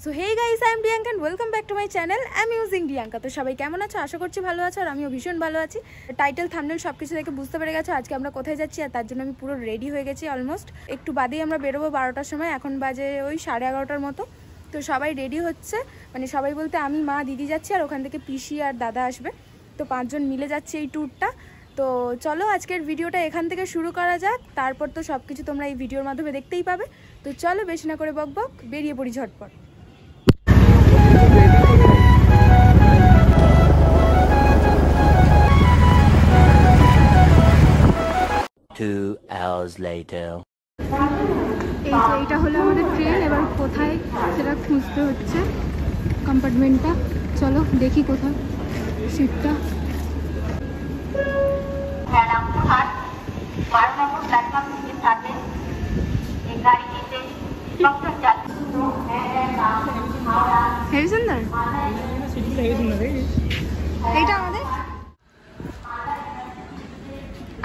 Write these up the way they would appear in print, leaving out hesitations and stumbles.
So hey guys, I am Priyanka and welcome back to my channel amusing Priyanka. তো সবাই কেমন আছো? আশা করছি ভালো আছো, আর আমিও ভীষণ ভালো আছি। টাইটেল থাম্বনেল সব কিছু দেখে বুঝতে পেরে গেছো আজকে আমরা কোথায় যাচ্ছি, আর তার জন্য আমি পুরো রেডি হয়ে গেছি। অলমোস্ট একটু বাদেই আমরা বেরোবো 12টার সময়, এখন বাজে ওই 11:30টার মতো। তো সবাই রেডি হচ্ছে, মানে সবাই বলতে আমি, মা, দিদি যাচ্ছি, আর ওখান থেকে পিসি আর দাদা আসবে। তো 5 জন মিলে যাচ্ছে এই ট্যুরটা। তো চলো আজকের ভিডিওটা এখান থেকে শুরু করা যাক, তারপর তো সব কিছু তোমরা এই ভিডিওর মাধ্যমে দেখতেই পাবে। তো চলো বেশি না করে বকবক, বেরিয়ে পড়ি ঝটপট। 2 hours later. এইটা হলো আমাদের ট্রেন, এবার কোথায় সেটা খুঁজতে হচ্ছে কম্পার্টমেন্টটা। চলো দেখি কোথায় সিটটা। হেভি সুন্দর এইটা আমাদের।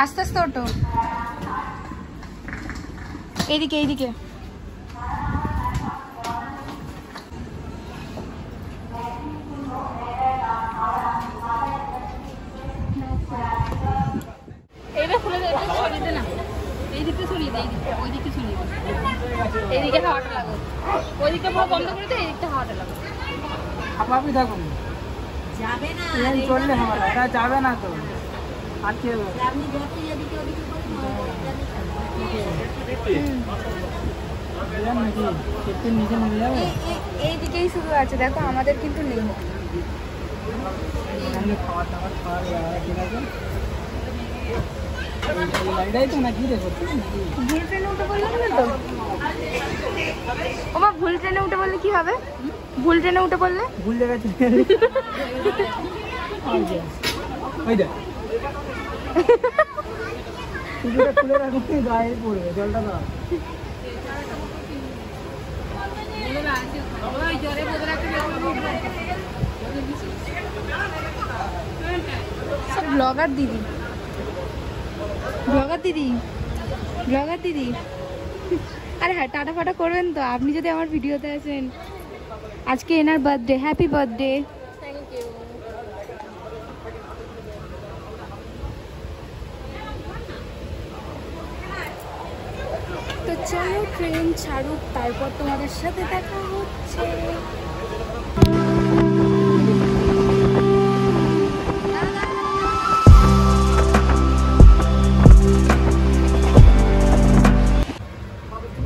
আস্তে আস্তে ওঠো, এইদিকে এইদিকে। এইটা খুলে দে, সরিয়ে দে না, এই দিকটা সরিয়ে দে, এই দিকটা, ওই দিকটা সরিয়ে দে, এইদিকে হাওয়াটা লাগো, ওই দিকটা পুরো বন্ধ করে দে, এই দিকটা হাওয়াটা লাগো। আপনি থাকুন, যাবে না ট্রেন চললে হবে, এটা যাবে না তো আজকে আপনি যত এদিকে ওদিকে এইদিকেই শুরু আছে, দেখো আমাদের কিন্তু নেই। খাবার দাবার খাওয়ার ঠিক আছে। ভুল ট্রেনে উঠে বললে হবে তো? ওমা ভুল ট্রেনে উঠে বললে কি হবে? ভুল ট্রেনে উঠে বললে ভুল জায়গায় খুলে রাখুন, গায়ে পড়বে জলটা দাও। সব ব্লগার দিদি, ব্লগার দিদি, ব্লগার দিদি। আরে হ্যাঁ, টাটা ফাটা করবেন তো আপনি যদি আমার ভিডিওতে আছেন। আজকে এনার birthday, happy birthday. Thank you. তো চলো ট্রেন ছাড়ুক, তারপর তোমাদের সাথে দেখা হচ্ছে।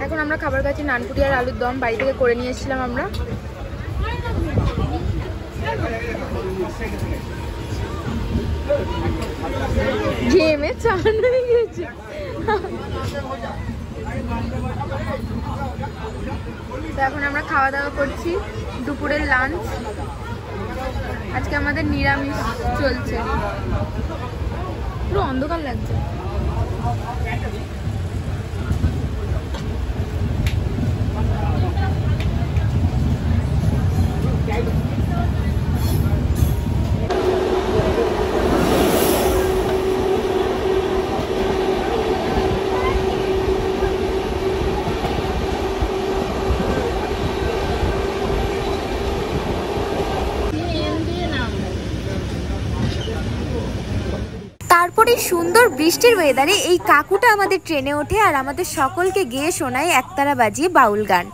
এখন আমরা খাবার খাচ্ছি নানপুরি আর আলুর দম, বাড়ি থেকে করে নিয়ে এসেছিলাম আমরা। ঘেমে চান হয়ে গেছে। তো এখন আমরা খাওয়া দাওয়া করছি, দুপুরের লাঞ্চ। আজকে আমাদের নিরামিষ চলছে, পুরো অন্ধকার লাগছে। তারপরে সুন্দর বৃষ্টির ওয়েদারে এই কাকুটা আমাদের ট্রেনে ওঠে আর আমাদের সকলকে গেয়ে শোনায় একতারা বাজিয়ে বাউল গান।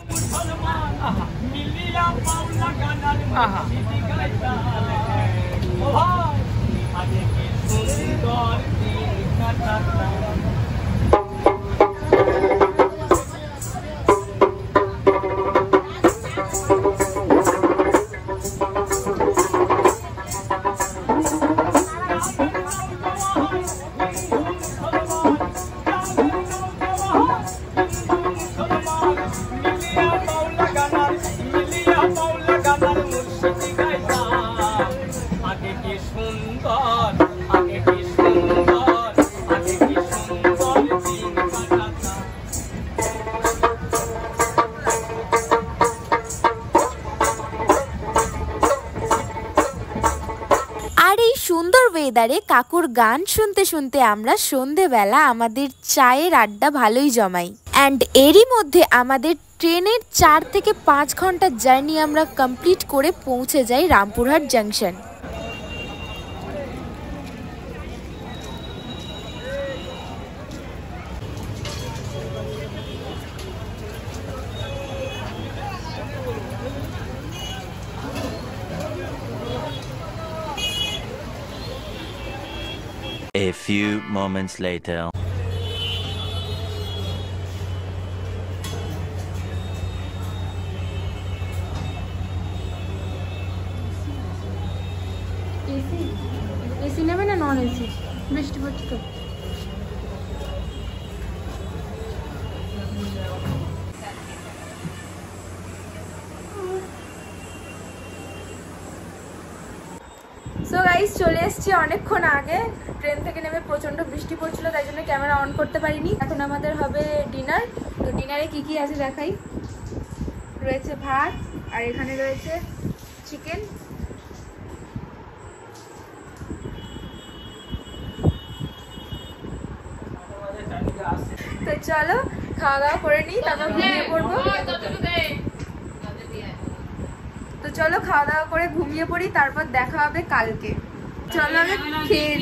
সুন্দর ওয়েদারে কাকুর গান শুনতে শুনতে আমরা সন্ধেবেলা আমাদের চায়ের আড্ডা ভালোই জমাই। অ্যান্ড এরই মধ্যে আমাদের ট্রেনের 4 থেকে 5 ঘন্টার জার্নি আমরা কমপ্লিট করে পৌঁছে যাই Rampurhat junction. A few moments later. AC নেবে না নন এসি? বৃষ্টি পড়ছে তো। সো গাইস চলে এসেছি অনেকক্ষণ আগে। ট্রেন থেকে নেমে প্রচণ্ড বৃষ্টি পড়ছিল, তাই জন্য ক্যামেরা অন করতে পারিনি। এখন আমাদের হবে ডিনার। তো ডিনারে কি কি আছে দেখাই। রয়েছে ভাত, আর এখানে রয়েছে চিকেন। তো চলো খাওয়া দাওয়া করে নিই, তারপর ঘুমিয়ে পড়বো। তো চলো খাওয়া দাওয়া করে ঘুমিয়ে পড়ি, তারপর দেখা হবে কালকে। চলো আমি খেয়ে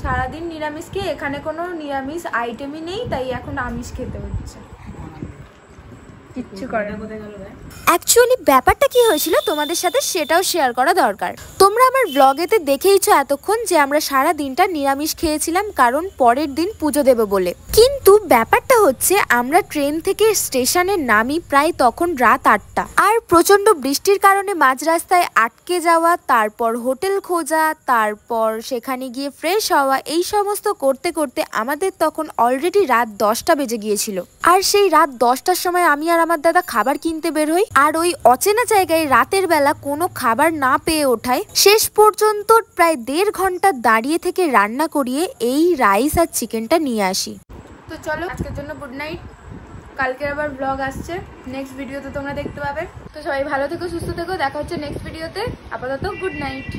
সারাদিন নিরামিষ খেয়ে, এখানে কোনো নিরামিষ আইটেমই নেই, তাই এখন আমিষ খেতে হচ্ছে। কিচ্ছু করে অ্যাকচুয়ালি ব্যাপারটা কি হয়েছিল তোমাদের সাথে সেটাও শেয়ার করা দরকার। তোমরা আমার ব্লগেতে দেখেইছো এতক্ষণ যে আমরা সারা দিনটা নিরামিষ খেয়েছিলাম, কারণ পরের দিন পুজো দেবো বলে। কিন্তু ব্যাপারটা হচ্ছে আমরা ট্রেন থেকে স্টেশনে নামি প্রায় তখন রাত 8টা, আর প্রচন্ড বৃষ্টির কারণে মাঝ রাস্তায় আটকে যাওয়া, তারপর হোটেল খোঁজা, তারপর সেখানে গিয়ে ফ্রেশ হওয়া, এই সমস্ত করতে করতে আমাদের তখন অলরেডি রাত 10টা বেজে গিয়েছিল। আর সেই রাত 10টার সময় আমি আর আমার দাদা খাবার কিনতে বের হই, আর ওই অচেনা জায়গায় রাতের বেলা কোনো খাবার না পেয়ে ওঠায় শেষ পর্যন্ত প্রায় 1.5 ঘন্টা দাঁড়িয়ে থেকে রান্না করিয়ে এই রাইস আর চিকেনটা নিয়ে আসি। তো চলো আজকের জন্য গুড নাইট। কালকের আবার ব্লগ আসছে, নেক্সট ভিডিওতে তোমরা দেখতে পাবে। তো সবাই ভালো থেকো, সুস্থ থেকো, দেখা হচ্ছে নেক্সট ভিডিওতে। আপাতত গুড নাইট।